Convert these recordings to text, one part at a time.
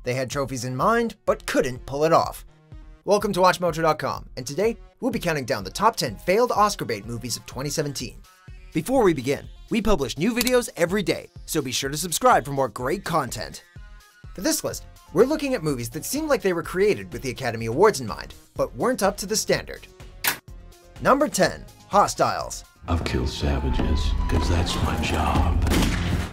They had trophies in mind, but couldn't pull it off. Welcome to WatchMojo.com, and today we'll be counting down the top 10 failed Oscar bait movies of 2017. Before we begin, we publish new videos every day, so be sure to subscribe for more great content. For this list, we're looking at movies that seem like they were created with the Academy Awards in mind, but weren't up to the standard. Number 10. Hostiles. I've killed savages, because that's my job.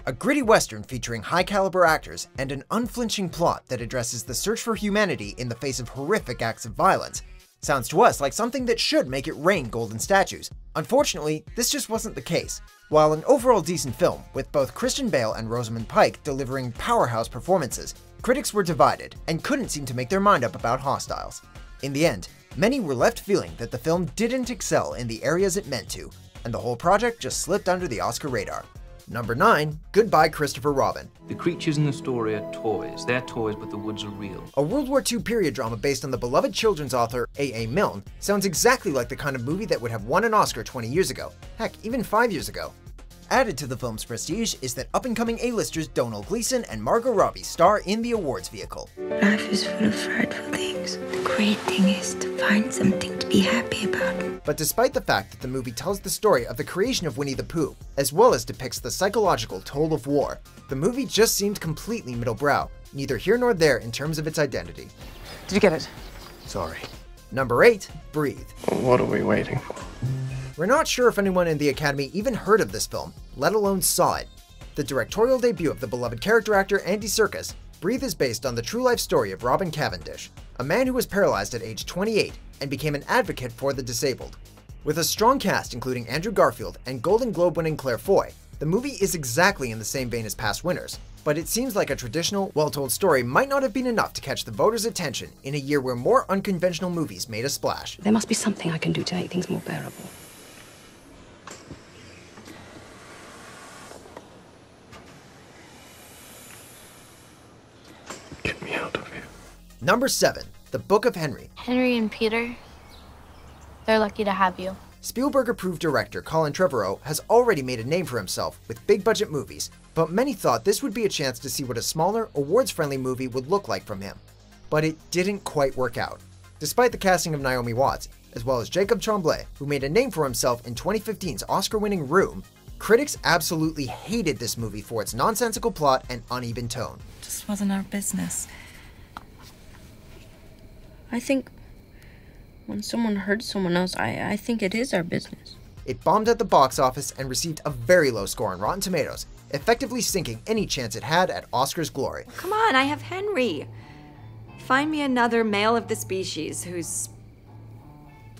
A gritty western featuring high-caliber actors and an unflinching plot that addresses the search for humanity in the face of horrific acts of violence. Sounds to us like something that should make it rain golden statues. Unfortunately, this just wasn't the case. While an overall decent film, with both Christian Bale and Rosamund Pike delivering powerhouse performances, critics were divided and couldn't seem to make their mind up about Hostiles. In the end, many were left feeling that the film didn't excel in the areas it meant to, and the whole project just slipped under the Oscar radar. Number 9. Goodbye Christopher Robin. The creatures in the story are toys. They're toys, but the woods are real. A World War II period drama based on the beloved children's author A.A. Milne sounds exactly like the kind of movie that would have won an Oscar 20 years ago, heck, even 5 years ago. Added to the film's prestige is that up-and-coming A-listers Domhnall Gleeson and Margot Robbie star in the awards vehicle. Life is full of frightful things. The great thing is to find something to be happy about. But despite the fact that the movie tells the story of the creation of Winnie the Pooh, as well as depicts the psychological toll of war, the movie just seemed completely middle-brow, neither here nor there in terms of its identity. Did you get it? Sorry. Number 8. Breathe. What are we waiting for? We're not sure if anyone in the Academy even heard of this film, let alone saw it. The directorial debut of the beloved character actor Andy Serkis, Breathe is based on the true-life story of Robin Cavendish, a man who was paralyzed at age 28 and became an advocate for the disabled. With a strong cast including Andrew Garfield and Golden Globe-winning Claire Foy, the movie is exactly in the same vein as past winners, but it seems like a traditional, well-told story might not have been enough to catch the voters' attention in a year where more unconventional movies made a splash. There must be something I can do to make things more bearable. Get me out of here. Number 7. The Book of Henry. Henry and Peter, they're lucky to have you. Spielberg-approved director Colin Trevorrow has already made a name for himself with big-budget movies, but many thought this would be a chance to see what a smaller, awards-friendly movie would look like from him. But it didn't quite work out. Despite the casting of Naomi Watts, as well as Jacob Tremblay, who made a name for himself in 2015's Oscar-winning Room, critics absolutely hated this movie for its nonsensical plot and uneven tone. Just wasn't our business. I think when someone hurts someone else, I think it is our business. It bombed at the box office and received a very low score on Rotten Tomatoes, effectively sinking any chance it had at Oscar's glory. Come on, I have Henry. Find me another male of the species who's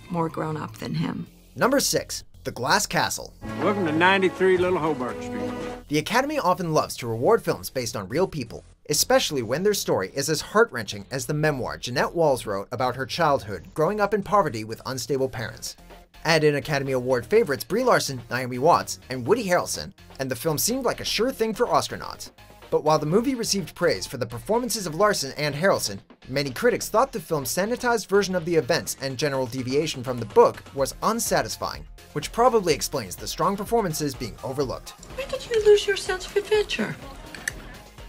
more grown up than him. Number 6. The Glass Castle. Welcome to 93 Little Hobart Street. The Academy often loves to reward films based on real people, especially when their story is as heart-wrenching as the memoir Jeanette Walls wrote about her childhood growing up in poverty with unstable parents. Add in Academy Award favorites Brie Larson, Naomi Watts, and Woody Harrelson, and the film seemed like a sure thing for Oscar nods. But while the movie received praise for the performances of Larson and Harrelson, many critics thought the film's sanitized version of the events and general deviation from the book was unsatisfying, which probably explains the strong performances being overlooked. When did you lose your sense of adventure?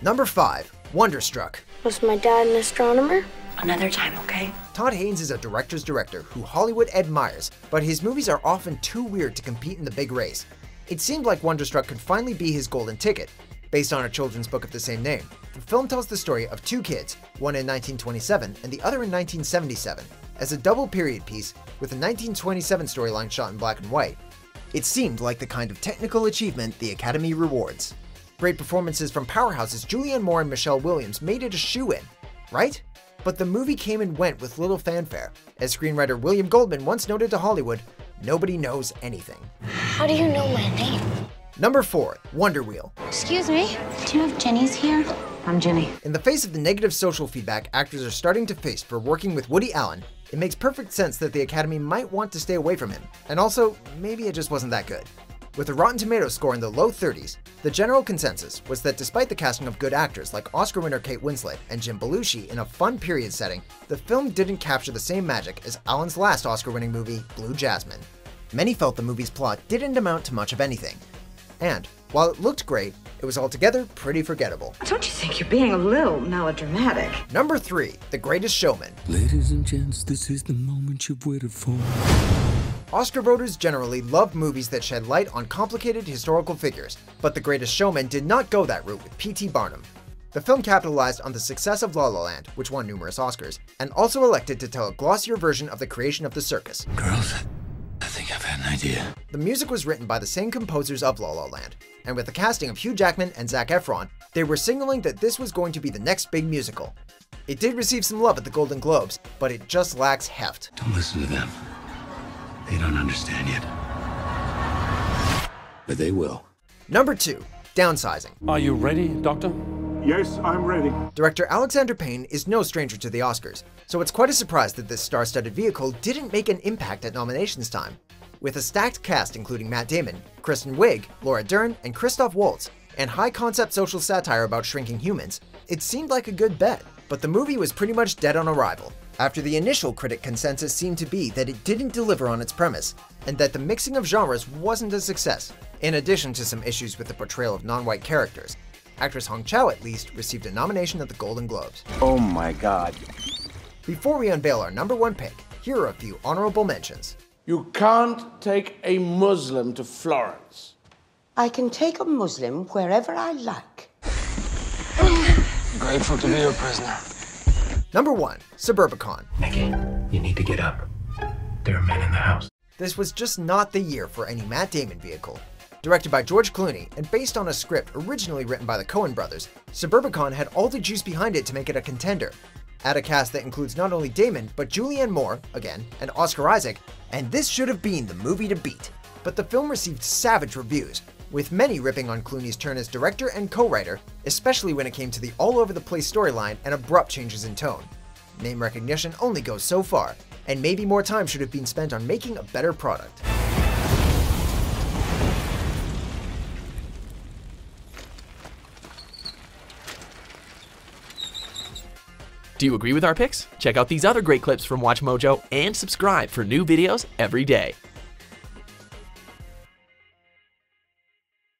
Number 5. Wonderstruck. Was my dad an astronomer? Another time, okay? Todd Haynes is a director's director who Hollywood admires, but his movies are often too weird to compete in the big race. It seemed like Wonderstruck could finally be his golden ticket. Based on a children's book of the same name, the film tells the story of two kids, one in 1927 and the other in 1977, as a double period piece with a 1927 storyline shot in black and white. It seemed like the kind of technical achievement the Academy rewards. Great performances from powerhouses Julianne Moore and Michelle Williams made it a shoo-in, right? But the movie came and went with little fanfare. As screenwriter William Goldman once noted to Hollywood, nobody knows anything. How do you know my name? Number 4. Wonder Wheel. Excuse me, do you know if Jenny's here? I'm Jenny. In the face of the negative social feedback actors are starting to face for working with Woody Allen, it makes perfect sense that the Academy might want to stay away from him. And also, maybe it just wasn't that good. With a Rotten Tomatoes score in the low 30s, the general consensus was that despite the casting of good actors like Oscar winner Kate Winslet and Jim Belushi in a fun period setting, the film didn't capture the same magic as Allen's last Oscar-winning movie, Blue Jasmine. Many felt the movie's plot didn't amount to much of anything. And, While it looked great, it was altogether pretty forgettable. Don't you think you're being a little melodramatic? Number 3, The Greatest Showman. Ladies and gents, this is the moment you've waited for. Oscar voters generally loved movies that shed light on complicated historical figures, but The Greatest Showman did not go that route with P.T. Barnum. The film capitalized on the success of La La Land, which won numerous Oscars, and also elected to tell a glossier version of the creation of the circus. Girls, I think I've had an idea. The music was written by the same composers of La La Land, and with the casting of Hugh Jackman and Zac Efron, they were signaling that this was going to be the next big musical. It did receive some love at the Golden Globes, but it just lacks heft. Don't listen to them. They don't understand yet. But they will. Number 2, Downsizing. Are you ready, Doctor? Yes, I'm ready. Director Alexander Payne is no stranger to the Oscars, so it's quite a surprise that this star-studded vehicle didn't make an impact at nominations time. With a stacked cast including Matt Damon, Kristen Wiig, Laura Dern, and Christoph Waltz, and high-concept social satire about shrinking humans, it seemed like a good bet. But the movie was pretty much dead on arrival, after the initial critic consensus seemed to be that it didn't deliver on its premise, and that the mixing of genres wasn't a success, in addition to some issues with the portrayal of non-white characters. Actress Hong Chau, at least, received a nomination at the Golden Globes. Oh my God. Before we unveil our number 1 pick, here are a few honorable mentions. You can't take a Muslim to Florence. I can take a Muslim wherever I like. Grateful to be your prisoner. Number 1, Suburbicon. Nikki, you need to get up. There are men in the house. This was just not the year for any Matt Damon vehicle. Directed by George Clooney and based on a script originally written by the Coen brothers, Suburbicon had all the juice behind it to make it a contender. Add a cast that includes not only Damon, but Julianne Moore, again, and Oscar Isaac, and this should have been the movie to beat. But the film received savage reviews, with many ripping on Clooney's turn as director and co-writer, especially when it came to the all-over-the-place storyline and abrupt changes in tone. Name recognition only goes so far, and maybe more time should have been spent on making a better product. Do you agree with our picks? Check out these other great clips from WatchMojo and subscribe for new videos every day.